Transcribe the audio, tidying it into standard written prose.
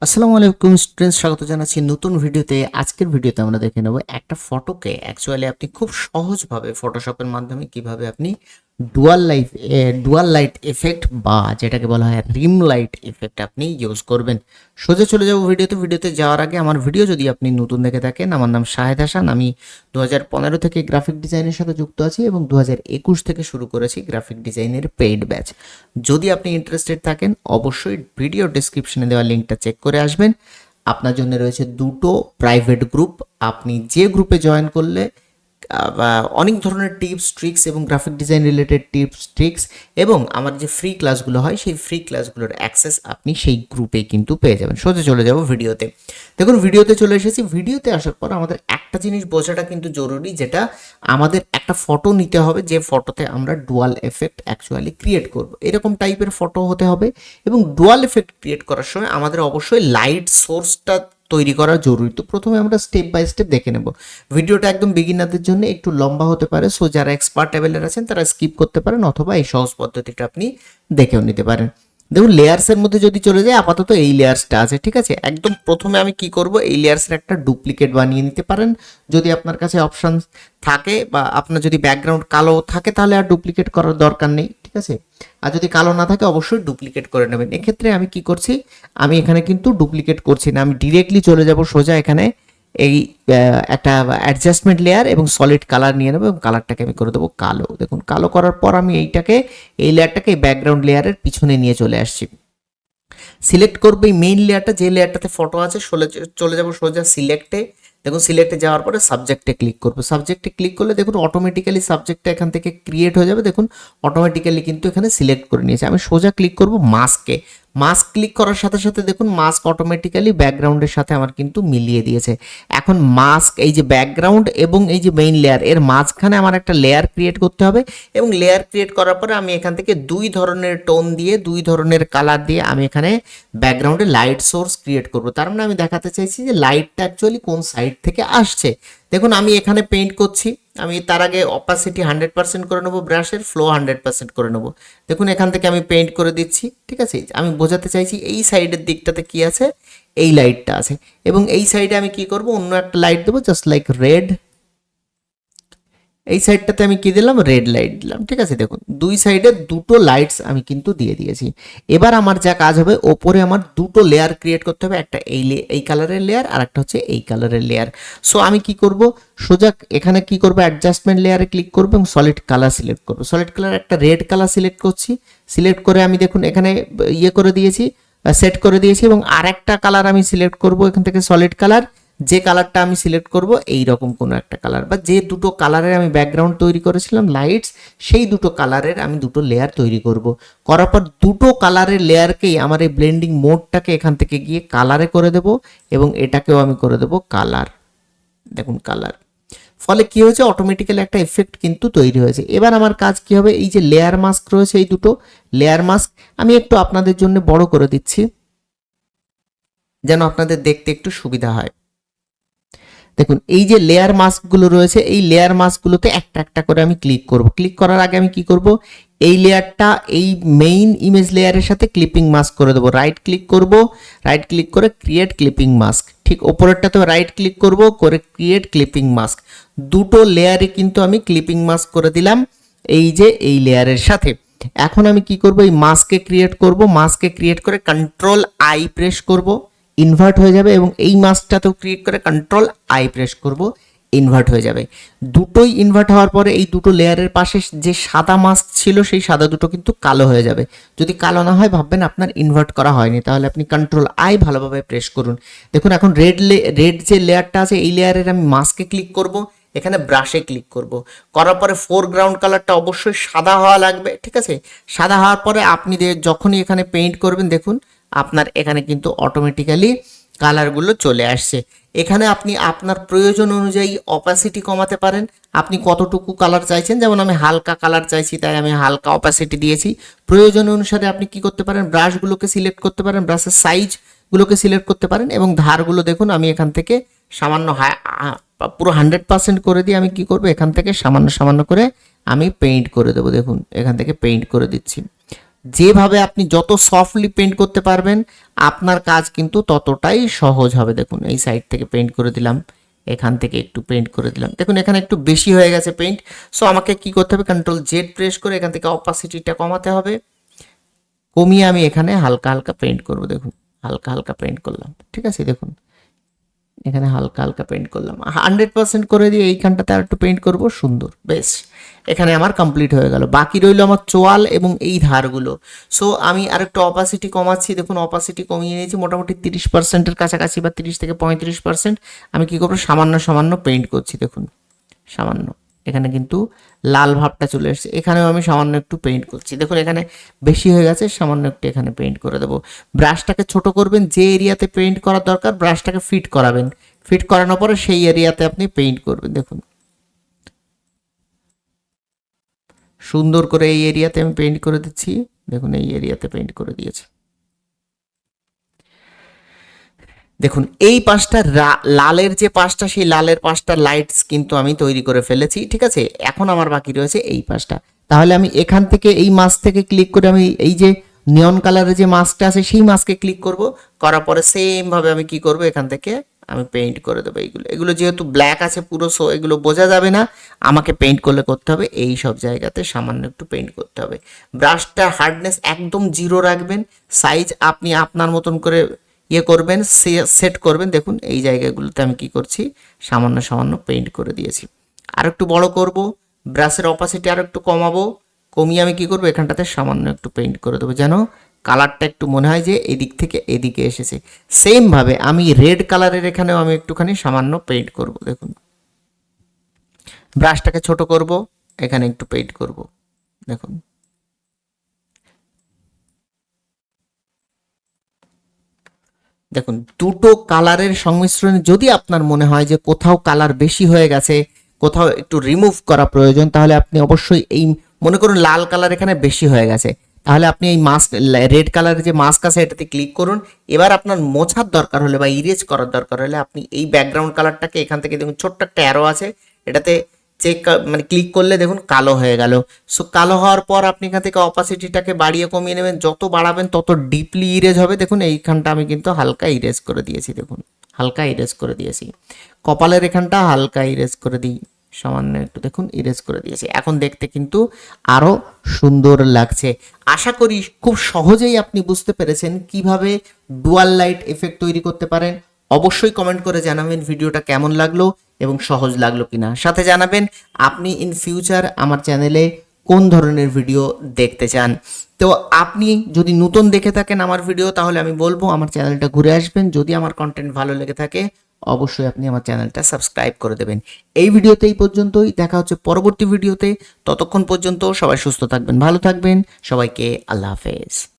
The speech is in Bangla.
আসসালামু আলাইকুম স্টুডেন্টস, স্বাগত জানাচ্ছি নতুন ভিডিওতে। আজকের ভিডিওতে আমরা দেখে নেব একটা ফটোকে অ্যাকচুয়ালি আপনি খুব সহজভাবে ফটোশপের মাধ্যমে কিভাবে আপনি ডুয়াল লাইট এফেক্ট বা যেটাকে বলা হয় রিম লাইট এফেক্ট আপনি ইউজ করবেন। সোজা চলে যাব ভিডিওতে যাওয়ার আগে আমার ভিডিও যদি আপনি নতুন দেখে থাকেন, আমার নাম শাহেদ হাসান। আমি 2015 থেকে গ্রাফিক ডিজাইনের সাথে যুক্ত আছি এবং 2021 থেকে শুরু করেছি গ্রাফিক ডিজাইনের পেইড ব্যাচ। যদি আপনি ইন্টারেস্টেড থাকেন অবশ্যই ভিডিও ডেসক্রিপশনে দেওয়া লিঙ্কটা চেক করে আসবেন। আপনার জন্য রয়েছে দুটো প্রাইভেট গ্রুপ। আপনি যে গ্রুপে জয়েন করলে অনেক ধরনের টিপস ট্রিক্স এবং graphic design related tips tricks এবং আমার যে ফ্রি ক্লাসগুলো হয় সেই ফ্রি ক্লাসগুলোর অ্যাক্সেস আপনি সেই গ্রুপে কিন্তু পেয়ে যাবেন। সোজা চলে যাব ভিডিওতে। দেখুন, ভিডিওতে চলে এসেছি। ভিডিওতে আসার পর আমাদের একটা জিনিস বোঝাটা কিন্তু জরুরি, যেটা আমাদের একটা ফটো নিতে হবে যে ফটোতে আমরা ডুয়াল এফেক্ট অ্যাকচুয়ালি ক্রিয়েট করব। এরকম টাইপের ফটো হতে হবে এবং ডুয়াল এফেক্ট ক্রিয়েট করার সময় আমাদের অবশ্যই লাইট সোর্সটা তৈরি করা জরুরি। তো প্রথমে আমরা স্টেপ বাই স্টেপ দেখে নেব। ভিডিওটা একদম বিগিনারদের জন্য একটু লম্বা হতে পারে, সো যারা এক্সপার্ট লেভেলের আছেন তারা স্কিপ করতে পারেন অথবা এই সহজ পদ্ধতিটা আপনি দেখেও নিতে পারেন। দেখুন, লেয়ার্সের মধ্যে যদি চলে যায়, আপাতত এই লেয়ার্সটা আছে, ঠিক আছে। একদম প্রথমে আমি কি করব, এই লেয়ার্সের একটা ডুপ্লিকেট বানিয়ে নিতে পারেন যদি আপনার কাছে অপশন থাকে, বা আপনার যদি ব্যাকগ্রাউন্ড কালো থাকে তাহলে আর ডুপ্লিকেট করার দরকার নেই, ঠিক আছে। আর যদি কালো না থাকে অবশ্যই ডুপ্লিকেট করে নেবেন। এক্ষেত্রে আমি কি করছি, আমি এখানে কিন্তু ডুপ্লিকেট করছি না, আমি ডিরেক্টলি চলে যাব সোজা এখানে এই একটা অ্যাডজাস্টমেন্ট লেয়ার এবং সলিড কালার নিয়ে নেবো এবং কালারটাকে আমি করে দেবো কালো। দেখুন, কালো করার পর আমি এই লেয়ারটাকে এই ব্যাকগ্রাউন্ড লেয়ারের পিছনে নিয়ে চলে আসছি। সিলেক্ট করবো এই মেইন লেয়ারটা, যে লেয়ারটাতে ফটো আছে, চলে যাব সোজা সিলেক্টে। দেখুন, সিলেক্টে যাওয়ার পরে সাবজেক্টে ক্লিক করবো। সাবজেক্টে ক্লিক করলে দেখুন অটোমেটিক্যালি সাবজেক্টটা এখান থেকে ক্রিয়েট হয়ে যাবে। দেখুন অটোমেটিক্যালি কিন্তু এখানে সিলেক্ট করে নিয়েছে। আমি সোজা ক্লিক করব মাস্কে। মাস্ক ক্লিক করার সাথে সাথে দেখুন মাস্ক অটোমেটিক্যালি ব্যাকগ্রাউন্ডের সাথে আমার কিন্তু মিলিয়ে দিয়েছে। এখন মাস্ক, এই যে ব্যাকগ্রাউন্ড এবং এই যে মেইন লেয়ার, এর মাঝখানে আমার একটা লেয়ার ক্রিয়েট করতে হবে এবং লেয়ার ক্রিয়েট করার পরে আমি এখান থেকে দুই ধরনের টোন দিয়ে, দুই ধরনের কালার দিয়ে আমি এখানে ব্যাকগ্রাউন্ডে লাইট সোর্স ক্রিয়েট করব। তার মানে আমি দেখাতে চাইছি যে লাইটটা অ্যাকচুয়ালি কোন সাইড থেকে আসছে। দেখুন, আমি এখানে পেইন্ট করছি। আমি তার আগে অপাসিটি 100% করে নেবো, ব্রাশের ফ্লো 100% করে নেবো। দেখুন, এখান থেকে আমি পেইন্ট করে দিচ্ছি, ঠিক আছে। আমি বোঝাতে চাইছি এই সাইডের দিকটাতে কি আছে, এই লাইটটা আছে এবং এই সাইডে আমি কি করব, অন্য একটা লাইট দেবো, জাস্ট লাইক রেড। এই সাইডটাতে আমি কি দিলাম, রেড লাইট দিলাম, ঠিক আছে। দেখুন দুই সাইডে দুটো লাইটস আমি কিন্তু দিয়ে দিয়েছি। এবার আমার যা কাজ হবে, ওপরে আমার দুটো লেয়ার ক্রিয়েট করতে হবে, একটা এই কালারের লেয়ার আর একটা হচ্ছে এই কালারের লেয়ার। সো আমি কি করব, সোজা এখানে কি করব, অ্যাডজাস্টমেন্ট লেয়ারে ক্লিক করব এবং সলিড কালার সিলেক্ট করব। সলিড কালার একটা রেড কালার সিলেক্ট করছি। সিলেক্ট করে আমি দেখুন এখানে করে দিয়েছি, সেট করে দিয়েছি এবং আরেকটা কালার আমি সিলেক্ট করব এখান থেকে, সলিড কালার। যে কালারটা আমি সিলেক্ট করব এই রকম কোনো একটা কালার, বা যে দুটো কালারের আমি ব্যাকগ্রাউন্ড তৈরি করেছিলাম লাইটস, সেই দুটো কালারের আমি দুটো লেয়ার তৈরি করব। করার পর দুটো কালারের লেয়ারকেই আমার এই ব্লেন্ডিং মোডটাকে এখান থেকে গিয়ে কালারে করে দেব এবং এটাকেও আমি করে দেব কালার। দেখুন কালার, ফলে কি হয়েছে, অটোমেটিক্যালি একটা এফেক্ট কিন্তু তৈরি হয়েছে। এবার আমার কাজ কি হবে, এই যে লেয়ার মাস্ক রয়েছে, এই দুটো লেয়ার মাস্ক আমি একটু আপনাদের জন্য বড় করে দিচ্ছি যেন আপনাদের দেখতে একটু সুবিধা হয়। দেখুন এই যে লেয়ার মাস্কগুলো রয়েছে, এই লেয়ার মাস্কগুলোতে একটা একটা করে আমি ক্লিক করব। ক্লিক করার আগে আমি কি করব, এই লেয়ারটা এই মেইন ইমেজ লেয়ারের সাথে ক্লিপিং মাস্ক করে দেবো। রাইট ক্লিক করব, রাইট ক্লিক করে ক্রিয়েট ক্লিপিং মাস্ক। ঠিক ওপরেরটাতে রাইট ক্লিক করব, করে ক্রিয়েট ক্লিপিং মাস্ক। দুটো লেয়ারে কিন্তু আমি ক্লিপিং মাস্ক করে দিলাম এই যে এই লেয়ারের সাথে। এখন আমি কি করব, এই মাস্ককে ক্রিয়েট করব। মাস্ককে ক্রিয়েট করে কন্ট্রোল আই প্রেস করব, ইনভার্ট হয়ে যাবে এবং এই মাস্কটাতেও ক্রিয়েট করে কন্ট্রোল আই প্রেস করব, ইনভার্ট হয়ে যাবে। দুটোই ইনভার্ট হওয়ার পরে এই দুটো লেয়ারের পাশে যে সাদা মাস্ক ছিল সেই সাদা দুটো কিন্তু কালো হয়ে যাবে। যদি কালো না হয় ভাববেন আপনার ইনভার্ট করা হয়নি, তাহলে আপনি কন্ট্রোল আই ভালোভাবে প্রেস করুন। দেখুন এখন রেড যে লেয়ারটা আছে এই লেয়ারের আমি মাস্কে ক্লিক করব, এখানে ব্রাশে ক্লিক করব। করার পরে ফোরগ্রাউন্ড কালারটা অবশ্যই সাদা হওয়া লাগবে, ঠিক আছে। সাদা হওয়ার পরে আপনি যখনই এখানে পেইন্ট করবেন দেখুন আপনার এখানে কিন্তু অটোমেটিক্যালি কালারগুলো চলে আসছে। এখানে আপনি আপনার প্রয়োজন অনুযায়ী অপাসিটি কমাতে পারেন। আপনি কতটুকু কালার চাইছেন, যেমন আমি হালকা কালার চাইছি তাই আমি হালকা অপাসিটি দিয়েছি। প্রয়োজন অনুসারে আপনি কি করতে পারেন, ব্রাশগুলোকে সিলেক্ট করতে পারেন, ব্রাশের সাইজগুলোকে সিলেক্ট করতে পারেন এবং ধারগুলো দেখুন আমি এখান থেকে সামান্য পুরো 100% করে দিয়ে আমি কি করব, এখান থেকে সামান্য সামান্য করে আমি পেইন্ট করে দেবো। দেখুন এখান থেকে পেইন্ট করে দিচ্ছি। যেভাবে আপনি যত সফটলি পেইন্ট করতে পারবেন আপনার কাজ কিন্তু ততটাই সহজ হবে। দেখুন এই সাইড থেকে পেইন্ট করে দিলাম, এখান থেকে একটু পেইন্ট করে দিলাম, দেখুন এখানে একটু বেশি হয়ে গেছে পেইন্ট। সো আমাকে কি করতে হবে, কন্ট্রোল জেড প্রেস করে এখান থেকে অপাসিটিটা কমাতে হবে, কমিয়ে আমি এখানে হালকা হালকা পেইন্ট করব। দেখুন হালকা হালকা পেইন্ট করলাম, ঠিক আছে, দেখুন এখানে হালকা হালকা পেইন্ট করলাম, 100% করে দিয়ে এইখানটাতে আর একটু পেইন্ট করব, সুন্দর, বেশ। এখানে আমার কমপ্লিট হয়ে গেল, বাকি রইল আমার চোয়াল এবং এই ধারগুলো। সো আমি আর একটু অপাসিটি কমাচ্ছি, দেখুন অপাসিটি কমিয়ে নিয়েছি মোটামুটি 30%-এর কাছাকাছি বা 30 থেকে 35%। আমি কি করবো, সামান্য সামান্য পেইন্ট করছি, দেখুন সামান্য, এখানে কিন্তু লাল ভাবটা চলে এসেছে, এখানেও আমি সামান্য একটু পেইন্ট করছি, দেখুন এখানে বেশি হয়ে গেছে, সামান্য একটু এখানে পেইন্ট করে দেবো। ব্রাশটাকে ছোট করবেন, যে এরিয়াতে পেইন্ট করার দরকার ব্রাশটাকে ফিট করাবেন, ফিট করানোর পরে সেই এরিয়াতে আপনি পেইন্ট করবেন। দেখুন সুন্দর করে এই এরিয়াতে আমি পেইন্ট করে দিচ্ছি, দেখুন এই এরিয়াতে পেইন্ট করে দিয়েছি। দেখুন এই পাশটা লালের যে পাশটা, সেই লালের পাশটা লাইটস কিন্তু আমি তৈরি করে ফেলেছি, ঠিক আছে। এখন আমার বাকি রয়েছে এই পাশটা। তাহলে আমি এখান থেকে এই মাস্ক থেকে ক্লিক করে আমি এই যে নিয়ন কালারের যে মাস্কটা আছে সেই মাস্কে ক্লিক করব, করার পরে সেম ভাবে আমি কি করব, এখান থেকে আমি পেইন্ট করে দেবো। এগুলো যেহেতু ব্ল্যাক আছে পুরো, সো এগুলো বোঝা যাবে না, আমাকে পেইন্ট করলে করতে হবে এই সব জায়গাতে সামান্য একটু পেইন্ট করতে হবে। ব্রাশটা হার্ডনেস একদম 0 রাখবেন, সাইজ আপনি আপনার মতন করে করবেন, সেট করবেন। দেখুন এই জায়গাগুলোতে আমি কি করছি, সামান্য সামান্য পেইন্ট করে দিয়েছি। আর একটু বড় করব, ব্রাশের অপাসিটি আর একটু কমাবো, কমিয়ে আমি কি করব, এখানটাতে সামান্য একটু পেইন্ট করে দেবো, যেন কালারটা একটু মনে হয় যে এদিক থেকে এদিকে এসেছে। সেম ভাবে আমি রেড কালারের এখানেও আমি একটুখানি সামান্য পেইন্ট করব। দেখুন ব্রাশটাকে ছোট করব, এখানে একটু পেইন্ট করব, দেখুন দেখুন দুটো কালারের সংমিশ্রণে যদি আপনার মনে হয় যে কোথাও কালার বেশি হয়ে গেছে, কোথাও একটু রিমুভ করা প্রয়োজন, তাহলে আপনি অবশ্যই এই, মনে করুন লাল কালার এখানে বেশি হয়ে গেছে, তাহলে আপনি এই মাস্ক, রেড কালারের যে মাস্ক আছে এটাতে ক্লিক করুন। এবার আপনার মোছার দরকার হলে বা ইরেজ করার দরকার হলে আপনি এই ব্যাকগ্রাউন্ড কালারটাকে এখান থেকে, দেখুন ছোট্ট একটা অ্যারো আছে, এটাতে চেক মানে ক্লিক করলে দেখুন কালো হয়ে গেল। সো কালো হওয়ার পর আপনি এখান থেকে অপাসিটিটাকে বাড়িয়ে কমিয়ে নেবেন, যত বাড়াবেন তত ডিপলি ইরেজ হবে। দেখুন এইখানটা আমি কিন্তু হালকা ইরেজ করে দিয়েছি, দেখুন হালকা ইরেজ করে দিয়েছি, কপালের এখানটা হালকা ইরেজ করে দিই, সামান্য একটু দেখুন ইরেজ করে দিয়েছি। এখন দেখতে কিন্তু আরো সুন্দর লাগছে। আশা করি খুব সহজেই আপনি বুঝতে পেরেছেন কিভাবে ডুয়াল লাইট এফেক্ট তৈরি করতে পারেন। অবশ্যই কমেন্ট করে জানাবেন ভিডিওটা কেমন লাগলো এবং সহজ লাগলো কিনা। সাথে জানাবেন আপনি ইন ফিউচার আমার চ্যানেলে কোন ধরনের ভিডিও দেখতে চান। তো আপনি যদি নতুন দেখে থাকেন আমার ভিডিও, তাহলে আমি বলবো আমার চ্যানেলটা ঘুরে আসবেন। যদি আমার কন্টেন্ট ভালো লেগে থাকে অবশ্যই আপনি আমার চ্যানেলটা সাবস্ক্রাইব করে দেবেন। এই ভিডিওতে এই পর্যন্তই, দেখা হচ্ছে পরবর্তী ভিডিওতে। ততক্ষণ পর্যন্ত সবাই সুস্থ থাকবেন, ভালো থাকবেন, সবাইকে আল্লাহ হাফেজ।